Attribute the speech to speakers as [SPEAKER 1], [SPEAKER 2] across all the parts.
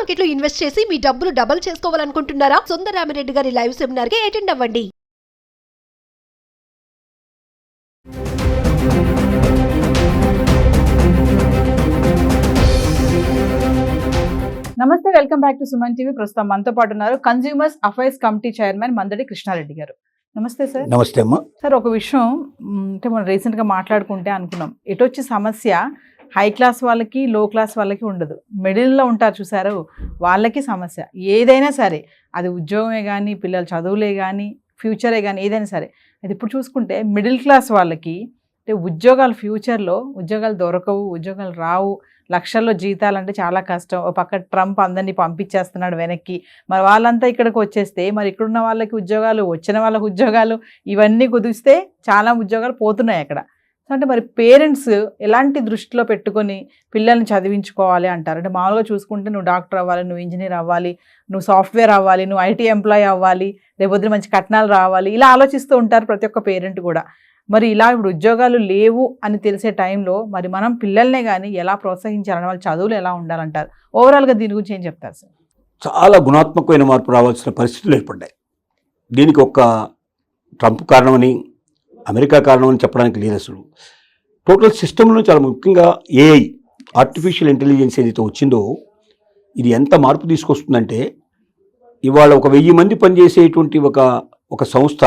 [SPEAKER 1] Market లో invest చేసి మీ డబ్బులు డబుల్ చేసుకోవాలనుకుంటున్నారా? సుందరరామిరెడ్డి గారి లైవ్ సెమినార్ కి అటెండ్ అవ్వండి.
[SPEAKER 2] నమస్తే, welcome back to Suman TV. ప్రస్తుతం మనతో పాటు ఉన్నారు consumers affairs committee chairman Mandadi Krishna Reddy గారు. నమస్తే సార్.
[SPEAKER 3] నమస్తే అమ్మా.
[SPEAKER 2] సార్, ఒక విషయం అంటే మనం రీసెంట్గా మాట్లాడుకుంటే అనుకున్నాం, ఎటొచ్చి సమస్య హై క్లాస్ వాళ్ళకి లో క్లాస్ వాళ్ళకి ఉండదు, మిడిల్లో ఉంటారు చూసారు, వాళ్ళకి సమస్య. ఏదైనా సరే, అది ఉద్యోగమే కానీ, పిల్లల చదువులే కానీ, ఫ్యూచరే కానీ, ఏదైనా సరే. అది ఇప్పుడు చూసుకుంటే మిడిల్ క్లాస్ వాళ్ళకి అంటే ఉద్యోగాలు, ఫ్యూచర్లో ఉద్యోగాలు దొరకవు, ఉద్యోగాలు రావు, లక్షల్లో జీతాలు అంటే చాలా కష్టం. ఒక పక్క ట్రంప్ అందరినీ పంపించేస్తున్నాడు వెనక్కి. మరి వాళ్ళంతా ఇక్కడికి వచ్చేస్తే మరి ఇక్కడున్న వాళ్ళకి ఉద్యోగాలు, వచ్చిన వాళ్ళకి ఉద్యోగాలు, ఇవన్నీ కుదిస్తే చాలా ఉద్యోగాలు పోతున్నాయి అక్కడ. అంటే మరి పేరెంట్స్ ఎలాంటి దృష్టిలో పెట్టుకొని పిల్లల్ని చదివించుకోవాలి అంటారు? అంటే మామూలుగా చూసుకుంటే నువ్వు డాక్టర్ అవ్వాలి, నువ్వు ఇంజనీర్ అవ్వాలి, నువ్వు సాఫ్ట్వేర్ అవ్వాలి, నువ్వు ఐటీ ఎంప్లాయీ అవ్వాలి, లేకపోతే మంచి కట్నాలు రావాలి, ఇలా ఆలోచిస్తూ ఉంటారు ప్రతి ఒక్క పేరెంట్ కూడా. మరి ఇలా ఇప్పుడు ఉద్యోగాలు లేవు అని తెలిసే టైంలో మరి మనం పిల్లల్నే కానీ ఎలా ప్రోత్సహించాలని, వాళ్ళ చదువులు ఎలా ఉండాలంటారు? ఓవరాల్గా దీని గురించి ఏం చెప్తారు సార్?
[SPEAKER 3] చాలా గుణాత్మకమైన మార్పు రావాల్సిన పరిస్థితులు ఏర్పడ్డాయి. దీనికి ఒక్క ట్రంప్ కారణమని, అమెరికా కారణమని చెప్పడానికి లేదు. అసలు టోటల్ సిస్టంలో చాలా ముఖ్యంగా ఏఐ, ఆర్టిఫిషియల్ ఇంటెలిజెన్స్ ఏదైతే వచ్చిందో, ఇది ఎంత మార్పు తీసుకొస్తుందంటే, ఇవాళ ఒక 1000 మంది పనిచేసేటువంటి ఒక సంస్థ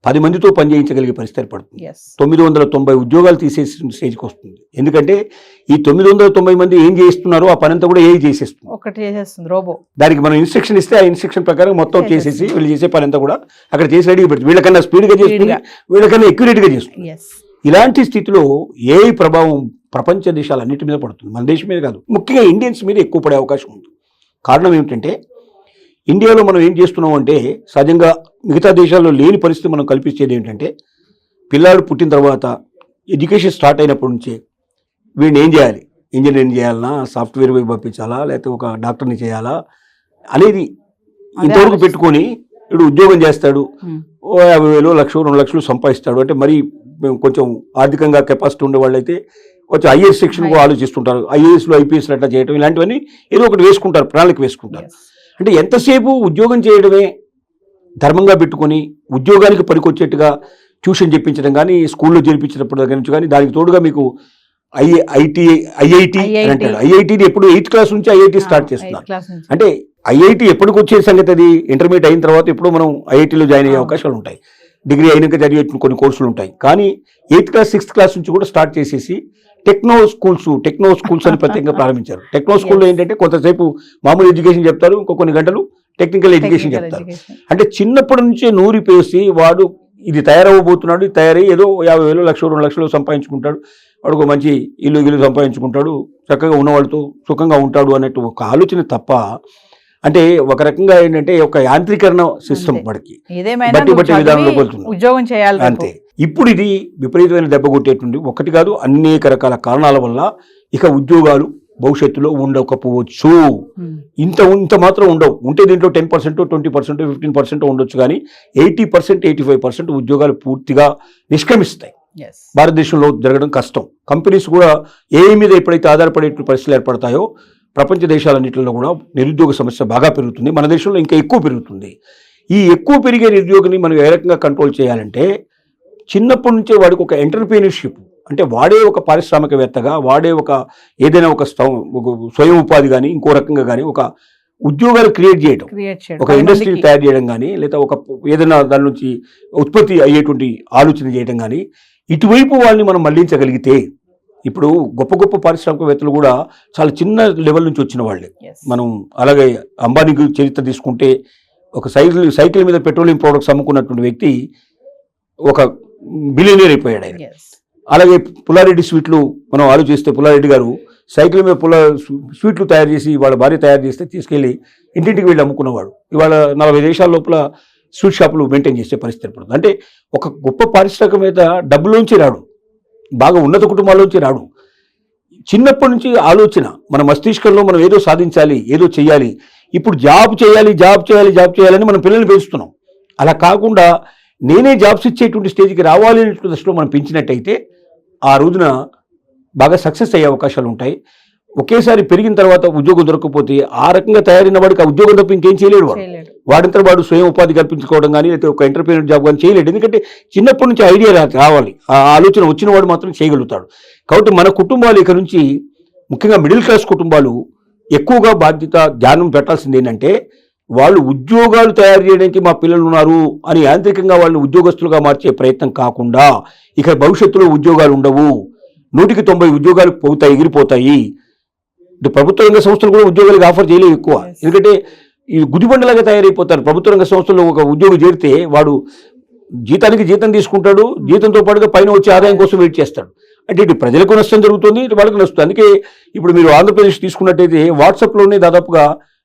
[SPEAKER 3] 10 మందితో పనిచేయించగలిగే పరిస్థితి ఏర్పడుతుంది. 990 ఉద్యోగాలు తీసేసి స్టేజ్కి వస్తుంది. ఎందుకంటే ఈ 990 మంది ఏం చేస్తున్నారో ఆ పని అంతా కూడా ఏఐ చేసేస్తుంది, ఒకటి చేసేస్తుంది, రోబో. దానికి మనం ఇన్స్ట్రక్షన్ ఇస్తే ఆ ఇన్స్ట్రక్షన్ ప్రకారం మొత్తం చేసేసి వీళ్ళు చేసే పని అంతా కూడా అక్కడ చేసి రెడీగా పెడుతుంది. వీళ్ళకన్నా స్పీడ్గా చేస్తుంది, వీళ్ళకన్నా ఎక్యురేట్గా చేస్తుంది. ఇలాంటి స్థితిలో ఏఐ ప్రభావం ప్రపంచ దేశాలన్నిటి మీద పడుతుంది, మన దేశం మీద కాదు, ముఖ్యంగా ఇండియన్స్ మీద ఎక్కువ పడే అవకాశం ఉంది. కారణం ఏమిటంటే, ఇండియాలో మనం ఏం చేస్తున్నాం అంటే, సహజంగా మిగతా దేశాల్లో లేని పరిస్థితి మనం కల్పించేది ఏంటంటే, పిల్లాడు పుట్టిన తర్వాత ఎడ్యుకేషన్ స్టార్ట్ అయినప్పటి నుంచే వీడిని ఏం చేయాలి, ఇంజనీరింగ్ చేయాలన్నా, సాఫ్ట్వేర్ వైపు పంపించాలా, లేకపోతే ఒక డాక్టర్ని చేయాలా అనేది ఇంతవరకు పెట్టుకొని వీడు ఉద్యోగం చేస్తాడు, 50,000, 1,00,000, 2,00,000 సంపాదిస్తాడు. అంటే మరి కొంచెం ఆర్థికంగా కెపాసిటీ ఉండే వాళ్ళైతే కొంచెం ఐఏఎస్ సెక్షన్ కూడా ఆలోచిస్తుంటారు, ఐఏఎస్లు ఐపీఎస్లు అట్లా చేయడం, ఇలాంటివన్నీ ఏదో ఒకటి వేసుకుంటారు, ప్రణాళిక వేసుకుంటారు. అంటే ఎంతసేపు ఉద్యోగం చేయడమే ధర్మంగా పెట్టుకొని ఉద్యోగానికి పనికొచ్చేట్టుగా ట్యూషన్ చెప్పించడం కానీ, స్కూల్లో చేర్పించినప్పుడు దగ్గర నుంచి కానీ, దానికి తోడుగా మీకు ఐఐటి అంటారు. ఐఐటీని ఎప్పుడు 8th క్లాస్ నుంచి ఐఐటి స్టార్ట్ చేస్తున్నారు. అంటే ఐఐటి ఎప్పటికి వచ్చే సంగతి, అది ఇంటర్మీడియట్ అయిన తర్వాత ఎప్పుడు మనం ఐఐటీలో జాయిన్ అయ్యే అవకాశాలు ఉంటాయి, డిగ్రీ అయినాక చదివే కొన్ని కోర్సులు ఉంటాయి. కానీ 8th క్లాస్ 6th క్లాస్ నుంచి కూడా స్టార్ట్ చేసేసి టెక్నో స్కూల్స్ అని ప్రత్యేకంగా ప్రారంభించారు. టెక్నో స్కూల్లో ఏంటంటే కొంతసేపు మామూలు ఎడ్యుకేషన్ చెప్తారు, కొన్ని గంటలు టెక్నికల్ ఎడ్యుకేషన్ చెప్తారు. అంటే చిన్నప్పటి నుంచే నూరిపేసి వాడు ఇది తయారవ్వబోతున్నాడు, ఇది తయారై ఏదో 50,000, 1,00,000, 2,00,000 సంపాదించుకుంటాడు, వాడు మంచి ఇల్లు సంపాదించుకుంటాడు, చక్కగా ఉన్నవాళ్ళతో సుఖంగా ఉంటాడు అన్నట్టు ఒక ఆలోచన తప్ప, అంటే ఒక రకంగా ఏంటంటే ఒక యాంత్రీకరణ సిస్టమ్ వాడికి బట్టి విధానంలో పోతుంది, ఉద్యోగం చేయాలి అంతే. ఇప్పుడు ఇది విపరీతమైన దెబ్బ కొట్టేటువంటి, ఒకటి కాదు అనేక రకాల కారణాల వల్ల ఇక ఉద్యోగాలు భవిష్యత్తులో ఉండకపోవచ్చు. ఇంత మాత్రం ఉండవు. ఉంటే దీంట్లో 10%, 20%, 15% ఉండొచ్చు, కానీ 80%, 85% ఉద్యోగాలు పూర్తిగా నిష్క్రమిస్తాయి. భారతదేశంలో జరగడం కష్టం. కంపెనీస్ కూడా ఏఐ మీద ఎప్పుడైతే ఆధారపడే పరిస్థితులు ఏర్పడతాయో ప్రపంచ దేశాలన్నింటిలో కూడా నిరుద్యోగ సమస్య బాగా పెరుగుతుంది. మన దేశంలో ఇంకా ఎక్కువ పెరుగుతుంది. ఈ ఎక్కువ పెరిగే నిరుద్యోగిని మనం ఏ రకంగా కంట్రోల్ చేయాలంటే, చిన్నప్పటి నుంచే వాడికి ఒక ఎంటర్‌ప్రెన్యూర్‌షిప్, అంటే వాడే ఒక పారిశ్రామికవేత్తగా, వాడే ఒక ఏదైనా ఒక స్వయం ఉపాధి కానీ, ఇంకో రకంగా కానీ ఒక ఉద్యోగాలు క్రియేట్ చేయడం, ఒక ఇండస్ట్రీ తయారు చేయడం కానీ, లేదా ఒక ఏదైనా దాని నుంచి ఉత్పత్తి అయ్యేటువంటి ఆలోచన చేయడం కానీ, ఇటువైపు వాళ్ళని మనం మళ్లించగలిగితే, ఇప్పుడు గొప్ప పారిశ్రామికవేత్తలు కూడా చాలా చిన్న లెవెల్ నుంచి వచ్చిన వాళ్ళే. మనం అలాగే అంబానీ చరిత్ర తీసుకుంటే, ఒక సైకిల్ మీద పెట్రోలియం ప్రొడక్ట్స్ అమ్ముకున్నటువంటి వ్యక్తి ఒక బిలియనీర్ అయిపోయాడు ఆయన. అలాగే పుల్లారెడ్డి స్వీట్లు మనం ఆలోచిస్తే, పుల్లారెడ్డి గారు సైకిల్ మీద స్వీట్లు తయారు చేసి వాళ్ళ భార్య తయారు చేస్తే తీసుకెళ్ళి ఇంటింటికి వెళ్ళి అమ్ముకున్నవాడు. ఇవాళ 40 దేశాల లోపల స్వీట్ షాపులు మెయింటైన్ చేసే పరిస్థితి ఏర్పడుతుంది. అంటే ఒక గొప్ప పారిశ్రామికవేత్త డబ్బులోంచి రాడు, బాగా ఉన్నత కుటుంబాల్లోంచి రాడు. చిన్నప్పటి నుంచి ఆలోచన, మన మస్తిష్కంలో మనం ఏదో సాధించాలి, ఏదో చేయాలి, ఇప్పుడు జాబ్ చేయాలని మనం పిల్లల్ని పెంచుతున్నాం. అలా కాకుండా నేనే జాబ్స్ ఇచ్చేటువంటి స్టేజ్కి రావాలి అనే దశలో మనం పెంచినట్టయితే ఆ రోజున బాగా సక్సెస్ అయ్యే అవకాశాలు ఉంటాయి. ఒకేసారి పెరిగిన తర్వాత ఉద్యోగం దొరకకపోతే ఆ రకంగా తయారైన వాడికి ఆ ఉద్యోగం తప్ప ఇంకేం చేయలేడు వాడు.
[SPEAKER 2] చేయలేడు.
[SPEAKER 3] వాడంతా వాడు స్వయం ఉపాధి కల్పించుకోవడం కానీ లేకపోతే ఒక ఎంటర్ప్రీనర్ జాబ్ కానీ చేయలేడు. ఎందుకంటే చిన్నప్పటి నుంచి ఐడియా రావాలి, ఆ ఆలోచన వచ్చిన వాడు మాత్రం చేయగలుగుతాడు. కాబట్టి మన కుటుంబాలు ఇక నుంచి ముఖ్యంగా మిడిల్ క్లాస్ కుటుంబాలు ఎక్కువగా బాధ్యత ధ్యానం పెట్టాల్సింది ఏంటంటే వాళ్ళు ఉద్యోగాలు తయారు చేయడానికి మా పిల్లలు ఉన్నారు అని యాంత్రికంగా వాళ్ళని ఉద్యోగస్తులుగా మార్చే ప్రయత్నం కాకుండా ఇక భవిష్యత్తులో ఉద్యోగాలు ఉండవు, 100% ఉద్యోగాలు పోతాయి, ఎగిరిపోతాయి. అంటే ప్రభుత్వ రంగ సంస్థలు కూడా ఉద్యోగాలకు ఆఫర్ చేయలేవు ఎక్కువ. ఎందుకంటే ఈ గుదిబండలాగా తయారైపోతారు. ప్రభుత్వ రంగ సంస్థలో ఒక ఉద్యోగి చేరితే వాడు జీతానికి జీతం తీసుకుంటాడు, జీతంతో పాటుగా పైన వచ్చే ఆదాయం కోసం వెయిట్ చేస్తాడు. అంటే ఇటు ప్రజలకు నష్టం జరుగుతుంది, ఇటు వాళ్ళకి నష్టం. అందుకే ఇప్పుడు మీరు ఆంధ్రప్రదేశ్ తీసుకున్నట్టయితే వాట్సాప్లోనే దాదాపుగా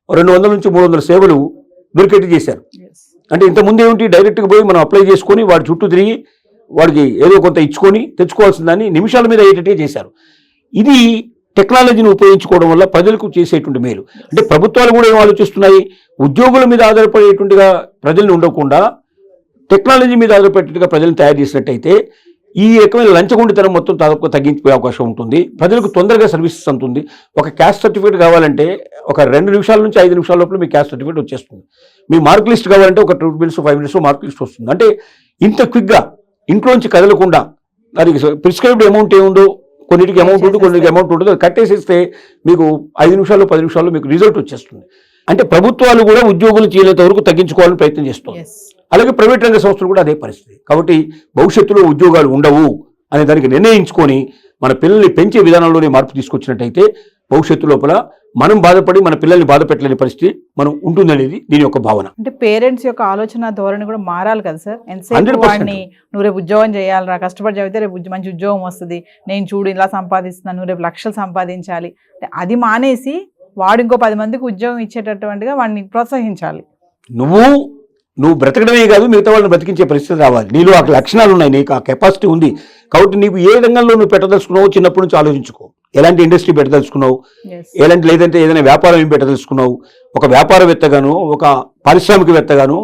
[SPEAKER 3] 200 నుంచి 300 సేవలు దొరికేట్టు చేశారు. అంటే ఇంతకుముందు ఏమిటి, డైరెక్ట్గా పోయి మనం అప్లై చేసుకొని వాడి చుట్టూ తిరిగి వాడికి ఏదో కొంత ఇచ్చుకొని తెచ్చుకోవాల్సిన దాన్ని నిమిషాల మీద అయ్యేటట్టే చేశారు. ఇది టెక్నాలజీని ఉపయోగించుకోవడం వల్ల ప్రజలకు చేసేటువంటి మేలు. అంటే ప్రభుత్వాలు కూడా ఏం ఆలోచిస్తున్నాయి, ఉద్యోగుల మీద ఆధారపడేటువంటిగా ప్రజల్ని ఉండకుండా టెక్నాలజీ మీద ఆధారపడేట్టుగా ప్రజలను తయారు చేసినట్టయితే ఈ రకమైన లంచగొండితనం మొత్తం దాదాపు తగ్గించిపోయే అవకాశం ఉంటుంది. ప్రజలకు తొందరగా సర్వీసెస్ అందుతుంది. ఒక క్యాస్ట్ సర్టిఫికేట్ కావాలంటే ఒక 2 నిమిషాల నుంచి 5 నిమిషాల లోపల మీ క్యాస్ట్ సర్టిఫికేట్ వచ్చేస్తుంది. మీ మార్క్ లిస్ట్ కావాలంటే ఒక 2 మినిట్స్ 5 మినిట్స్ మార్క్ లిస్ట్ వస్తుంది. అంటే ఇంత క్విక్గా ఇంట్లోంచి కదలకుండా దానికి ప్రిస్క్రైబ్డ్ అమౌంట్ ఏముందో కొన్నిటికి అమౌంట్ ఉంటుంది, కొన్నిటికి అమౌంట్ ఉంటుంది, అది కట్టేసిస్తే మీకు 5 నిమిషాల్లో 10 నిమిషాల్లో మీకు రిజల్ట్ వచ్చేస్తుంది. అంటే ప్రభుత్వాలు కూడా ఉద్యోగులు చేయలేంత వరకు తగ్గించుకోవాలని ప్రయత్నం చేస్తుంది. అలాగే ప్రైవేట్ రంగ సంస్థలు కూడా అదే పరిస్థితి. కాబట్టి భవిష్యత్తులో ఉద్యోగాలు ఉండవు అనే దానికి నిర్ణయించుకొని మన పిల్లల్ని పెంచే విధానంలోనే మార్పు తీసుకొచ్చినట్టయితే భవిష్యత్తు లోపల మనం బాధపడి మన పిల్లల్ని బాధ పెట్టలేని పరిస్థితి మనం ఉంటుందనేది దీని యొక్క భావన.
[SPEAKER 2] అంటే పేరెంట్స్ యొక్క ఆలోచన ధోరణి కూడా మారాలి కదా సార్.
[SPEAKER 3] 100%
[SPEAKER 2] వాడిని నువ్వు రేపు ఉద్యోగం చేయాలరా, కష్టపడి చదివితే రేపు మంచి ఉద్యోగం వస్తుంది, నేను చూడు ఇలా సంపాదిస్తున్నాను, నువ్వు రేపు లక్షలు సంపాదించాలి, అది మానేసి వాడు ఇంకో 10 మందికి ఉద్యోగం ఇచ్చేటటువంటిగా వాడిని ప్రోత్సహించాలి.
[SPEAKER 3] నువ్వు బ్రతకడమే కాదు, మిగతా వాళ్ళని బ్రతికించే పరిస్థితి రావాలి. నీలో ఆ లక్షణాలు ఉన్నాయి, నీకు ఆ కెపాసిటీ ఉంది. కాబట్టి నీకు ఏ రంగంలో నువ్వు పెట్టదలుచుకున్నావు చిన్నప్పటి నుంచి ఆలోచించుకో. ఎలాంటి ఇండస్ట్రీ పెట్టదలుచుకున్నావు, లేదంటే ఏదైనా వ్యాపారం ఏం పెట్టదలుచుకున్నావు. ఒక వ్యాపారవేత్తగాను, ఒక పారిశ్రామికవేత్తగాను,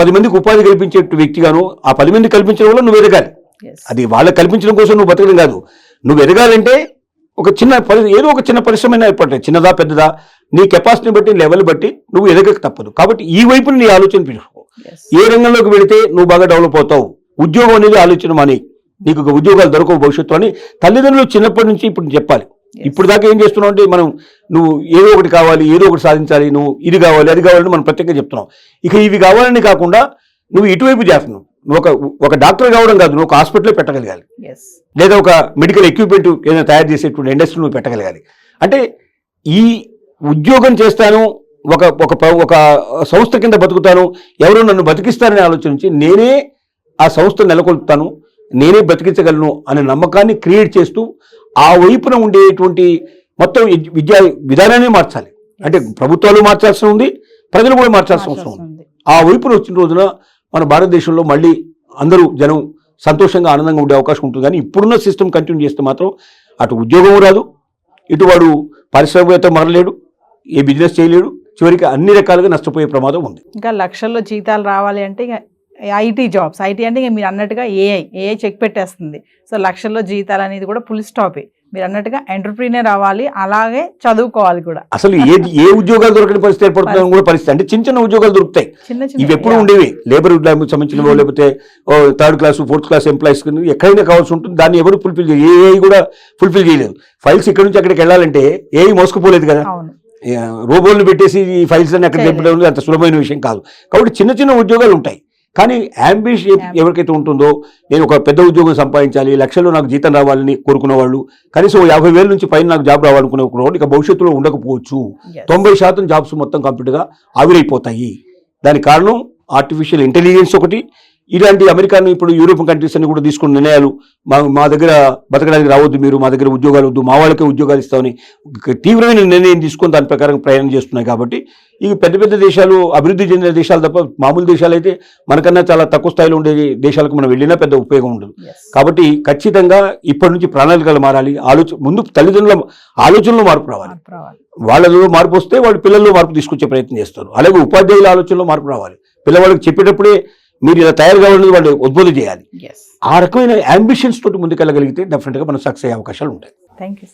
[SPEAKER 3] 10 మందికి ఉపాధి కల్పించే వ్యక్తిగాను ఆ 10 మంది కల్పించడం వల్ల నువ్వు ఎదగాలి. అది వాళ్ళకి కల్పించడం కోసం నువ్వు బతకడం కాదు. నువ్వు ఎదగాలంటే ఏదో ఒక చిన్న పరిశ్రమ ఏర్పడతాయి, చిన్నదా పెద్దదా, నీ కెపాసిటీని బట్టి లెవెల్ బట్టి నువ్వు ఎదగక తప్పదు. కాబట్టి ఈ వైపున నీ ఆలోచన పెట్టుకో. ఏ రంగంలోకి వెళితే నువ్వు బాగా డెవలప్ అవుతావు. ఉద్యోగం అనేది ఆలోచన మాని, నీకు ఉద్యోగాలు దొరకవు భవిష్యత్తు అని తల్లిదండ్రులు చిన్నప్పటి నుంచి ఇప్పుడు చెప్పాలి. ఇప్పుడు దాకా ఏం చేస్తున్నావు అంటే నువ్వు ఏదో ఒకటి కావాలి, ఏదో ఒకటి సాధించాలి, నువ్వు ఇది కావాలి అది కావాలని మనం ప్రత్యేకంగా చెప్తున్నావు. ఇక ఇవి కావాలని కాకుండా నువ్వు ఇటువైపు చేస్తున్నావు. నువ్వు ఒక డాక్టర్ కావడం కాదు, నువ్వు ఒక హాస్పిటల్లో పెట్టగలగాలి, లేదా ఒక మెడికల్ ఎక్విప్మెంట్ ఏదైనా తయారు చేసేటువంటి ఇండస్ట్రీ నువ్వు పెట్టగలగాలి. అంటే ఈ ఉద్యోగం చేస్తాను, ఒక సంస్థ కింద బతుకుతాను, ఎవరు నన్ను బతికిస్తారనే ఆలోచన నుంచి నేనే ఆ సంస్థ నెలకొల్పుతాను, నేనే బతికించగలను అనే నమ్మకాన్ని క్రియేట్ చేస్తూ ఆ వైపున ఉండేటువంటి మొత్తం విద్యా విధానాన్ని మార్చాలి. అంటే ప్రభుత్వాలు మార్చాల్సి ఉంది, ప్రజలు కూడా మార్చాల్సిన అవసరం ఉంది. ఆ వైపున వచ్చిన రోజున మన భారతదేశంలో మళ్ళీ అందరూ జనం సంతోషంగా ఆనందంగా ఉండే అవకాశం ఉంటుంది. కానీ ఇప్పుడున్న సిస్టమ్ కంటిన్యూ చేస్తే మాత్రం అటు ఉద్యోగం రాదు, ఇటు వాడు పారిశ్రామికవేత్త మారలేడు, ఏ బిజినెస్ చేయలేడు, చివరికి అన్ని రకాలుగా నష్టపోయే ప్రమాదం ఉంది.
[SPEAKER 2] ఇంకా లక్షల్లో జీతాలు రావాలి అంటే ఇక ఐటీ జాబ్స్, ఐటీ అంటే ఇక మీరు అన్నట్టుగా ఏఐ చెక్ పెట్టేస్తుంది. సో లక్షల్లో జీతాలు అనేది కూడా ఫుల్ స్టాపే. మీరు అన్నట్టుగా ఎంటర్ప్రీనర్ అవ్వాలి, అలాగే చదువుకోవాలి కూడా.
[SPEAKER 3] అసలు ఏ ఉద్యోగాలు దొరకని పరిస్థితి ఏర్పడుతుందని కూడా పరిస్థితి. అంటే చిన్న ఉద్యోగాలు దొరుకుతాయి, ఇవి ఎప్పుడు ఉండేవి. లేబర్ సంబంధించిన లేకపోతే 3rd class 4th class employees ఎక్కడైనా కావాల్సి ఉంటుంది. దాన్ని ఎవరు ఫుల్ఫిల్ చేయలేదు, ఏఐ కూడా ఫుల్ఫిల్ చేయలేదు. ఫైల్స్ ఇక్కడ నుంచి అక్కడికి వెళ్ళాలంటే ఏఐ మోసుకుపోలేదు కదా, రోబోలను పెట్టేసి ఈ ఫైల్స్ అన్ని అక్కడ చెప్పడం అంత సులభమైన విషయం కాదు. కాబట్టి చిన్న ఉద్యోగాలు ఉంటాయి. కానీ అంబిషన్ ఎవరికైతే ఉంటుందో, నేను ఒక పెద్ద ఉద్యోగం సంపాదించాలి, లక్షల్లో నాకు జీతం రావాలని కోరుకున్న వాళ్ళు, కనీసం 50,000 నుంచి పైన నాకు జాబ్ రావాలనుకునే వాళ్ళు ఇక భవిష్యత్తులో ఉండకపోవచ్చు. 90% జాబ్స్ మొత్తం కంప్లీట్గా ఆవిరైపోతాయి. దానికి కారణం ఆర్టిఫిషియల్ ఇంటెలిజెన్స్ ఒకటి. ఇలాంటి అమెరికాను ఇప్పుడు యూరోపియన్ కంట్రీస్ అన్ని కూడా తీసుకున్న నిర్ణయాలు, మా దగ్గర బతకడానికి రావద్దు, మీరు మా దగ్గర ఉద్యోగాలు వద్దు, మా వాళ్ళకే ఉద్యోగాలు ఇస్తామని తీవ్రమైన నిర్ణయం తీసుకొని దాని ప్రకారం ప్రయాణం చేస్తున్నాయి. కాబట్టి ఈ పెద్ద దేశాలు, అభివృద్ధి చెందిన దేశాలు తప్ప మామూలు దేశాలు అయితే మనకన్నా చాలా తక్కువ స్థాయిలో ఉండే దేశాలకు మనం వెళ్ళినా పెద్ద ఉపయోగం ఉండదు. కాబట్టి ఖచ్చితంగా ఇప్పటి నుంచి ప్రణాళికలు మారాలి. ముందు తల్లిదండ్రుల ఆలోచనలో మార్పు రావాలి. వాళ్ళలో మార్పు వస్తే వాళ్ళు పిల్లల్లో మార్పు తీసుకొచ్చే ప్రయత్నం చేస్తారు. అలాగే ఉపాధ్యాయుల ఆలోచనలో మార్పు రావాలి. పిల్లవాళ్ళకి చెప్పేటప్పుడే మీరు ఇలా తయారు కావాలని వాళ్ళు ఉద్బోధన చేయాలి. ఆ రకమైన అంబిషన్స్ తోటి ముందుకెళ్ళగలిగితే డెఫినెట్గా మనం సక్సెస్ అయ్యే అవకాశాలు ఉంటాయి.
[SPEAKER 2] Thank you.